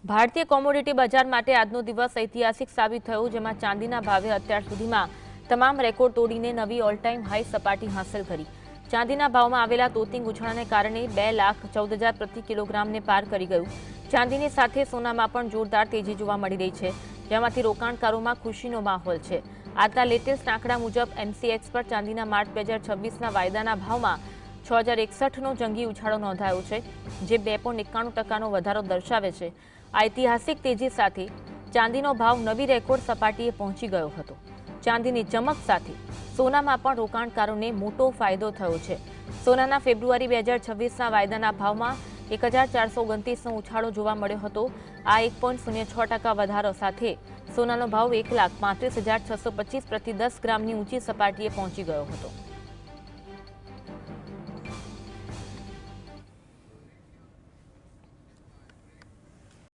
ભારતીય કોમોડિટી બજાર માટે આજનો દિવસ ઐતિહાસિક સાબિત થયો, જેમાં ચાંદીના ભાવે અત્યાર સુધીમાં તમામ રેકોર્ડ તોડીને નવી ઓલ ટાઈમ હાઈ સપાટી હાંસલ કરી। ચાંદીના ભાવમાં આવેલા તોતિંગ ઉછાળાને કારણે 2,14,000 પ્રતિ કિલોગ્રામને પાર કરી ગયું। ચાંદીની સાથે સોનામાં પણ જોરદાર તેજી જોવા મળી રહી છે, જેમાંથી રોકાણકારોમાં ખુશીનો માહોલ છે। આજના લેટેસ્ટ આંકડા મુજબ એમસીએક્સ પર ચાંદીના માર્ચ 2026ના વાયદાના ભાવમાં 6,061નો જંગી ઉછાળો નોંધાયો છે, જે 2.91%નો વધારો દર્શાવે છે। ઐતિહાસિક તેજી સાથે ચાંદીનો ભાવ નવી રેકોર્ડ સપાટીએ પહોંચી ગયો હતો। ચાંદીની ચમક સાથે સોનામાં પણ રોકાણકારોને મોટો ફાયદો થયો છે। સોનાના ફેબ્રુઆરી 2026ના વાયદાના ભાવમાં 1,429નો ઉછાળો જોવા મળ્યો હતો। આ 1.06% વધારો સાથે સોનાનો ભાવ 1,35,625 પ્રતિ 10 ગ્રામની ઊંચી સપાટીએ પહોંચી ગયો હતો।